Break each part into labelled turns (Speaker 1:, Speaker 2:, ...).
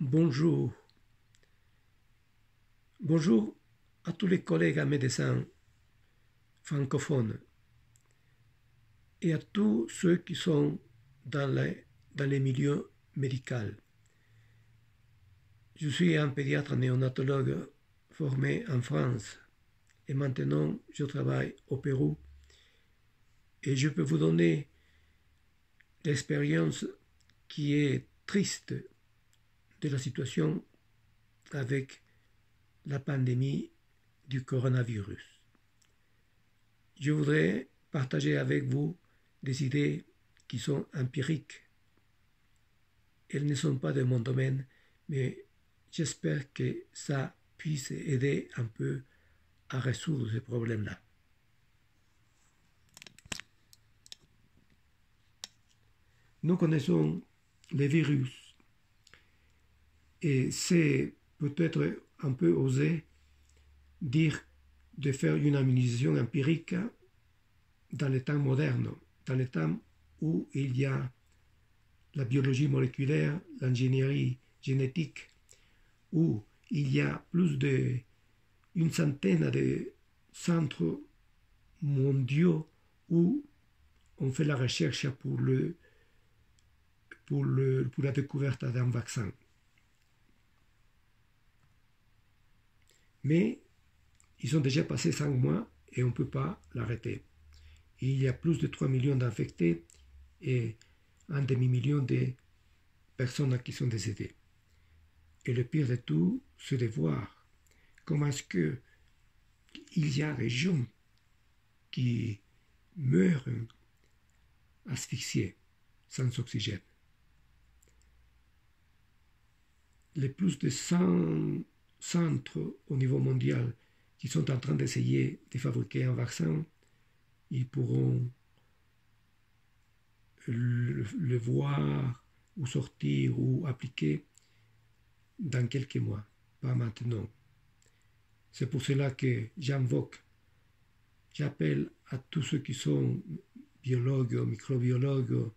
Speaker 1: Bonjour. Bonjour à tous les collègues médecins francophones et à tous ceux qui sont dans les milieux médicaux. Je suis un pédiatre néonatologue formé en France et maintenant je travaille au Pérou et je peux vous donner l'expérience qui est triste de la situation avec la pandémie du coronavirus. Je voudrais partager avec vous des idées qui sont empiriques. Elles ne sont pas de mon domaine, mais j'espère que ça puisse aider un peu à résoudre ce problème-là. Nous connaissons les virus et c'est peut-être un peu osé dire de faire une analyse empirique dans les temps modernes, dans les temps où il y a la biologie moléculaire, l'ingénierie génétique, où il y a plus d'une centaine de centres mondiaux où on fait la recherche pour la découverte d'un vaccin. Mais ils ont déjà passé 5 mois et on ne peut pas l'arrêter. Il y a plus de 3 millions d'infectés et un demi-million de personnes qui sont décédées. Et le pire de tout, c'est de voir comment est-ce qu'il y a des gens qui meurent asphyxiés, sans oxygène. Les plus de 100 centres au niveau mondial qui sont en train d'essayer de fabriquer un vaccin, ils pourront le voir ou sortir ou appliquer dans quelques mois, pas maintenant. C'est pour cela que j'appelle à tous ceux qui sont biologues, microbiologues,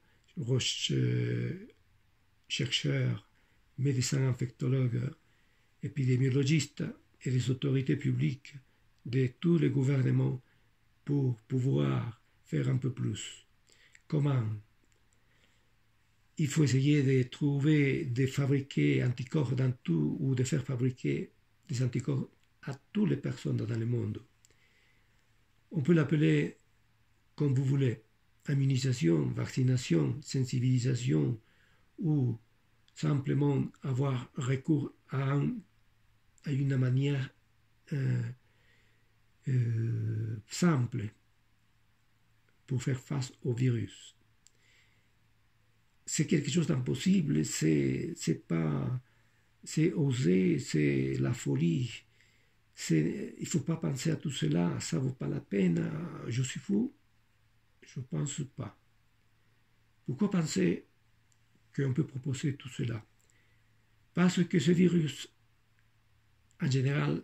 Speaker 1: chercheurs, médecins infectologues, épidémiologistes et les autorités publiques de tous les gouvernements pour pouvoir faire un peu plus. Comment? Il faut essayer de trouver, de fabriquer anticorps dans tout ou de faire fabriquer des anticorps à toutes les personnes dans le monde. On peut l'appeler comme vous voulez, immunisation, vaccination, sensibilisation ou simplement avoir recours à une manière simple pour faire face au virus. C'est quelque chose d'impossible, c'est osé, c'est la folie. Il ne faut pas penser à tout cela, ça ne vaut pas la peine, je suis fou. Je ne pense pas. Pourquoi penser qu'on peut proposer tout cela? Parce que ce virus, en général,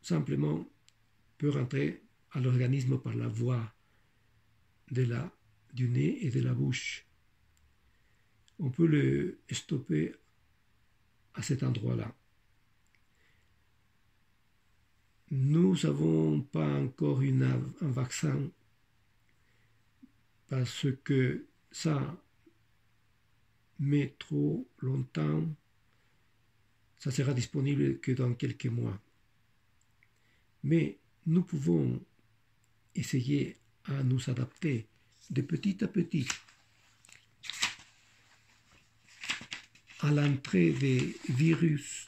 Speaker 1: simplement peut rentrer à l'organisme par la voie du nez et de la bouche. On peut le stopper à cet endroit-là. Nous n'avons pas encore un vaccin parce que ça met trop longtemps. Ça sera disponible que dans quelques mois. Mais nous pouvons essayer à nous adapter de petit à petit à l'entrée des virus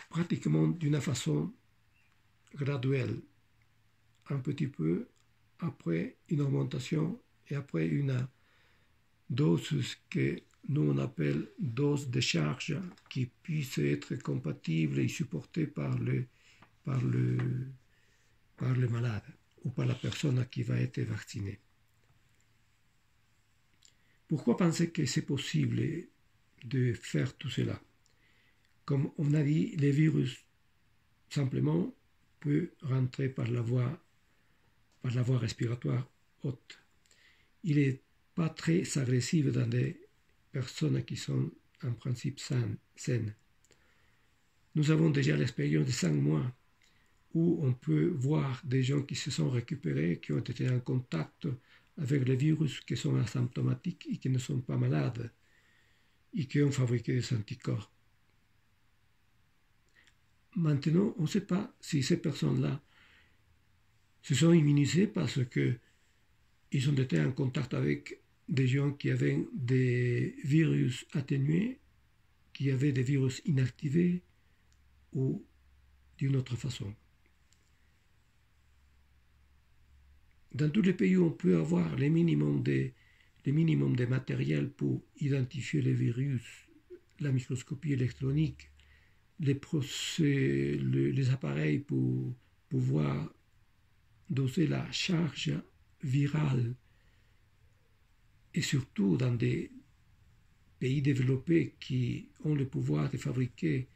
Speaker 1: pratiquement d'une façon graduelle, un petit peu après une augmentation et après une dose que nous on appelle dose de charge qui puisse être compatible et supportée par le malade ou par la personne qui va être vaccinée. Pourquoi penser que c'est possible de faire tout cela? Comme on a dit, les virus simplement peuvent rentrer par la voie respiratoire haute. Il n'est pas très agressif dans des personnes qui sont en principe saine. Nous avons déjà l'expérience de 5 mois où on peut voir des gens qui se sont récupérés, qui ont été en contact avec le virus, qui sont asymptomatiques et qui ne sont pas malades et qui ont fabriqué des anticorps. Maintenant, on ne sait pas si ces personnes-là se sont immunisées parce qu'ils ont été en contact avec des gens qui avaient des virus atténués, qui avaient des virus inactivés ou d'une autre façon. Dans tous les pays où on peut avoir le minimum de matériel pour identifier les virus, la microscopie électronique, les appareils pour pouvoir doser la charge virale, et surtout dans des pays développés qui ont le pouvoir de fabriquer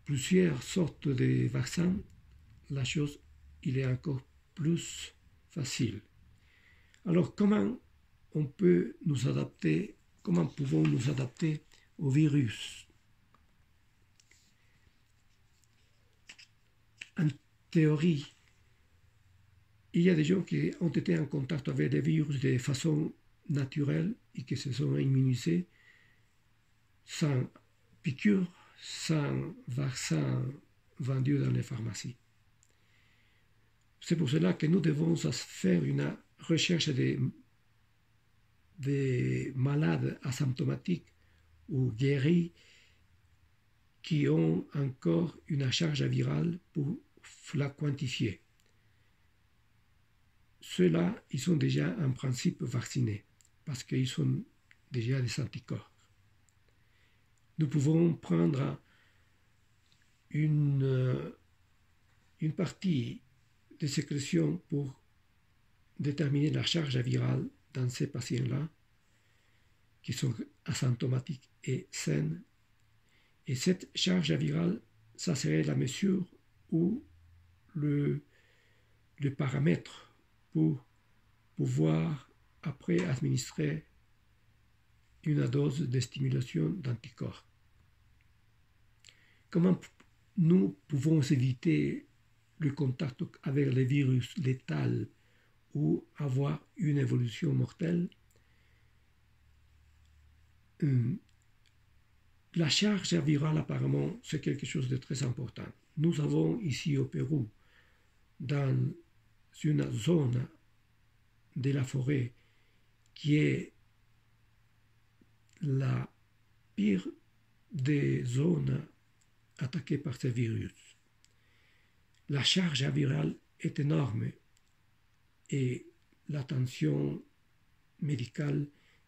Speaker 1: plusieurs sortes de vaccins, la chose il est encore plus facile. Alors comment on peut nous adapter, comment pouvons-nous nous adapter au virus? En théorie, il y a des gens qui ont été en contact avec des virus de façon naturelle et qui se sont immunisés sans piqûre, sans vaccin vendu dans les pharmacies. C'est pour cela que nous devons faire une recherche des malades asymptomatiques ou guéris qui ont encore une charge virale pour la quantifier. Ceux-là, ils sont déjà en principe vaccinés parce qu'ils sont déjà des anticorps. Nous pouvons prendre une partie de sécrétion pour déterminer la charge virale dans ces patients-là qui sont asymptomatiques et saines. Et cette charge virale, ça serait la mesure ou le paramètre pour pouvoir après administrer une dose de stimulation d'anticorps. Comment nous pouvons éviter le contact avec les virus létals ou avoir une évolution mortelle? La charge virale, apparemment, c'est quelque chose de très important. Nous avons ici au Pérou, dans une zone de la forêt qui est la pire des zones attaquées par ces virus. La charge virale est énorme et l'attention médicale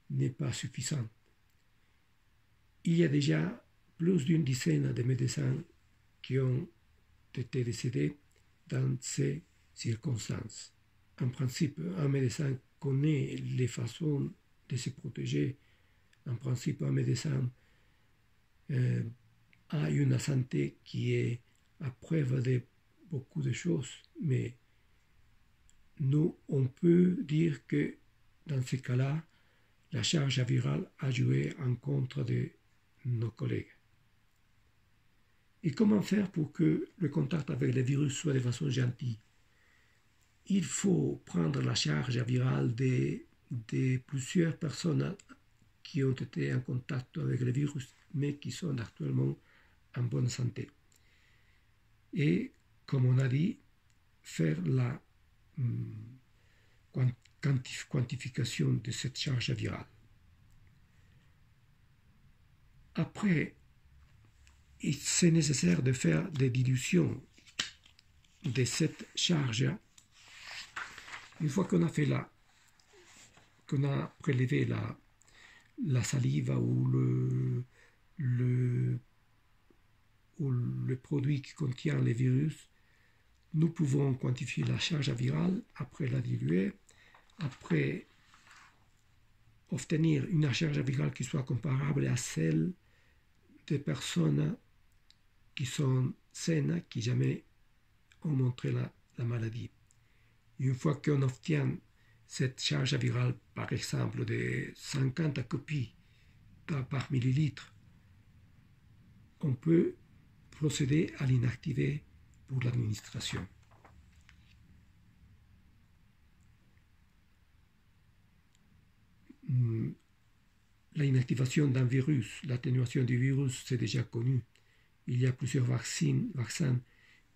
Speaker 1: n'est pas suffisante. Il y a déjà plus d'une dizaine de médecins qui ont été décédés dans ces circonstances. En principe, un médecin connaît les façons de se protéger. En principe, un médecin a une santé qui est à preuve de beaucoup de choses, mais nous, on peut dire que dans ces cas-là, la charge virale a joué en contre de nos collègues. Et comment faire pour que le contact avec les virus soit de façon gentille? Il faut prendre la charge virale de plusieurs personnes qui ont été en contact avec le virus, mais qui sont actuellement en bonne santé. Et, comme on a dit, faire la quantification de cette charge virale. Après, c'est nécessaire de faire des dilutions de cette charge. Une fois qu'on a fait qu'on a prélevé la salive ou le produit qui contient les virus, nous pouvons quantifier la charge virale, après la diluer, après obtenir une charge virale qui soit comparable à celle des personnes qui sont saines, qui jamais ont montré la maladie. Une fois qu'on obtient cette charge virale, par exemple, de 50 copies par millilitre, on peut procéder à l'inactiver pour l'administration. L'inactivation d'un virus, l'atténuation du virus, c'est déjà connu. Il y a plusieurs vaccins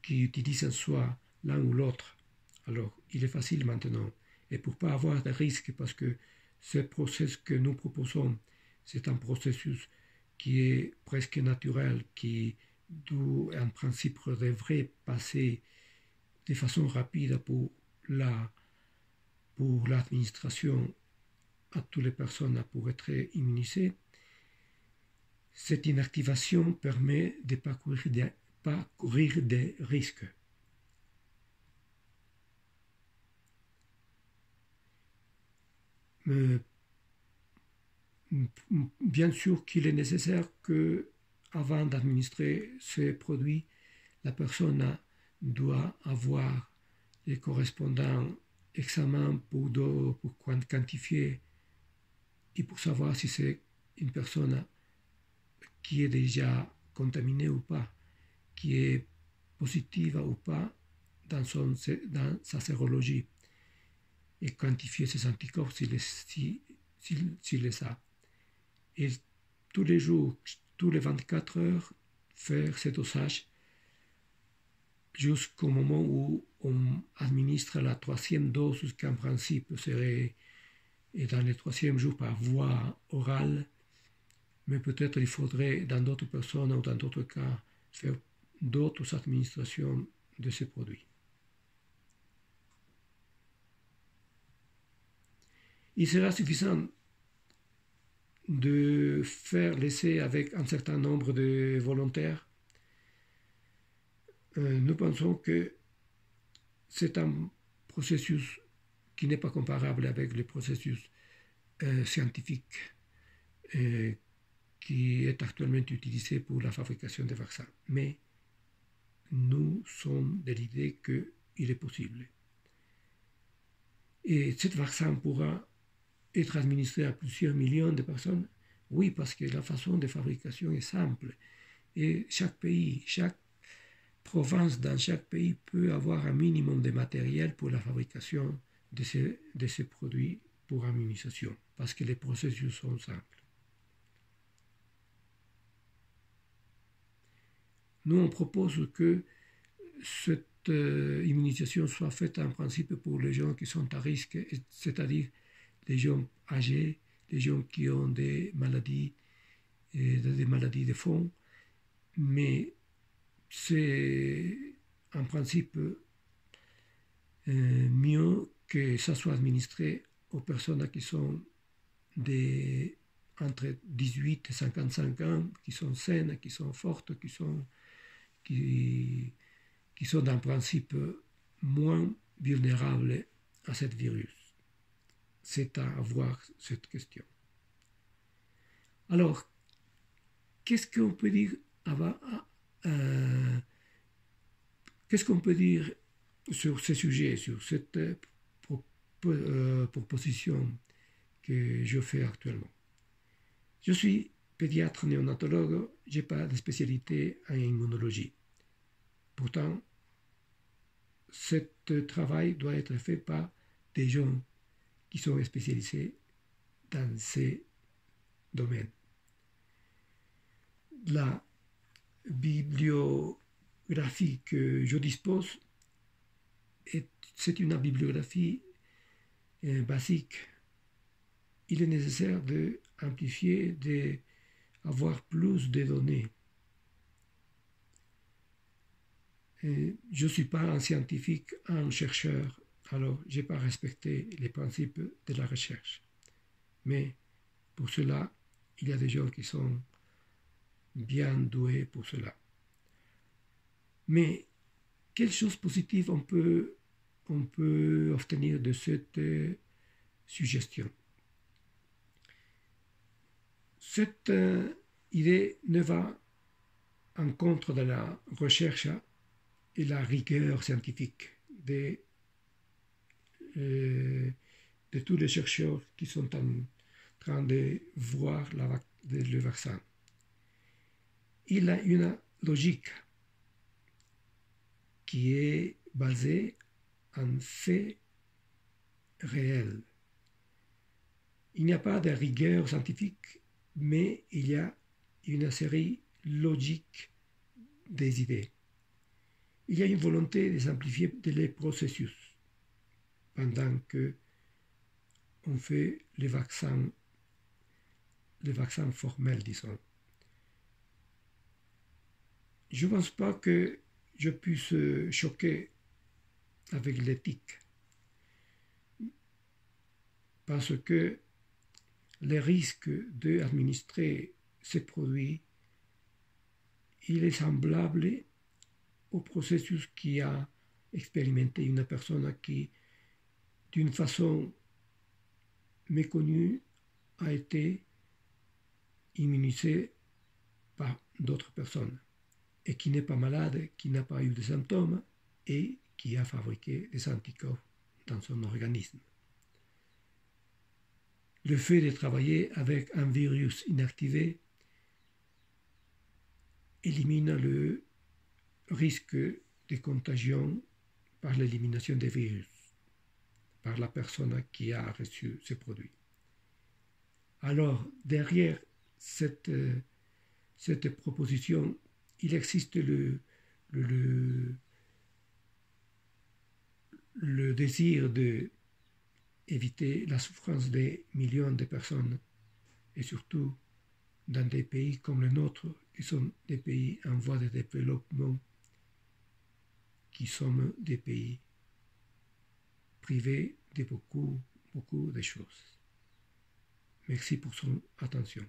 Speaker 1: qui utilisent soit l'un ou l'autre. Alors, il est facile maintenant. Et pour ne pas avoir de risque, parce que ce processus que nous proposons, c'est un processus qui est presque naturel, qui, en principe, devrait passer de façon rapide pour l'administration à toutes les personnes pour être immunisées. Cette inactivation permet de ne pas courir des risques. Mais, bien sûr qu'il est nécessaire que, avant d'administrer ces produits, la personne doit avoir les correspondants examens pour quantifier et pour savoir si c'est une personne qui est déjà contaminée ou pas, qui est positive ou pas dans sa sérologie, et quantifier ses anticorps s'il les a. Et tous les jours, tous les 24 heures, faire ce dosage jusqu'au moment où on administre la 3e dose, qu'en principe serait dans le 3e jour par voie orale, mais peut-être il faudrait dans d'autres personnes ou dans d'autres cas faire d'autres administrations de ces produits. Il sera suffisant de faire l'essai avec un certain nombre de volontaires. Nous pensons que c'est un processus qui n'est pas comparable avec le processus scientifique qui est actuellement utilisé pour la fabrication des vaccins. Mais nous sommes de l'idée qu'il est possible. Et ce vaccin pourra être administré à plusieurs millions de personnes. Oui, parce que la façon de fabrication est simple. Et chaque pays, chaque province dans chaque pays peut avoir un minimum de matériel pour la fabrication de ces produits pour immunisation, parce que les processus sont simples. Nous, on propose que cette immunisation soit faite en principe pour les gens qui sont à risque, c'est-à-dire les gens âgés, les gens qui ont des maladies de fond, mais c'est en principe mieux que ça soit administré aux personnes qui sont entre 18 et 55 ans, qui sont saines, qui sont fortes, qui sont en principe moins vulnérables à ce virus. C'est à voir cette question. Alors, qu'est-ce qu'on peut dire qu'est-ce qu'on peut dire sur ce sujet, sur cette proposition que je fais actuellement? Je suis pédiatre néonatologue, je n'ai pas de spécialité en immunologie. Pourtant, ce travail doit être fait par des gens qui sont spécialisés dans ces domaines. La bibliographie que je dispose, c'est une bibliographie basique. Il est nécessaire d'amplifier, d'avoir plus de données. Je ne suis pas un scientifique, un chercheur, alors je n'ai pas respecté les principes de la recherche. Mais pour cela, il y a des gens qui sont bien doués pour cela. Mais quelle chose positive on peut obtenir de cette suggestion? Cette idée ne va en contre de la recherche et la rigueur scientifique de tous les chercheurs qui sont en train de voir le vaccin. Il a une logique qui est basée en faits réels. Il n'y a pas de rigueur scientifique, mais il y a une série logique des idées. Il y a une volonté de simplifier les processus pendant que on fait les vaccins formels, disons. Je ne pense pas que je puisse choquer avec l'éthique, parce que les risques d'administrer ces produits, il est semblable au processus qui a expérimenté une personne qui, d'une façon méconnue, a été immunisée par d'autres personnes et qui n'est pas malade, qui n'a pas eu de symptômes et qui a fabriqué des anticorps dans son organisme. Le fait de travailler avec un virus inactivé élimine le risque de contagion par l'élimination des virus par la personne qui a reçu ce produit. Alors, derrière cette proposition, il existe le désir d'éviter la souffrance des millions de personnes, et surtout dans des pays comme le nôtre, qui sont des pays en voie de développement, qui sont des pays privés de beaucoup de choses. Merci pour son attention.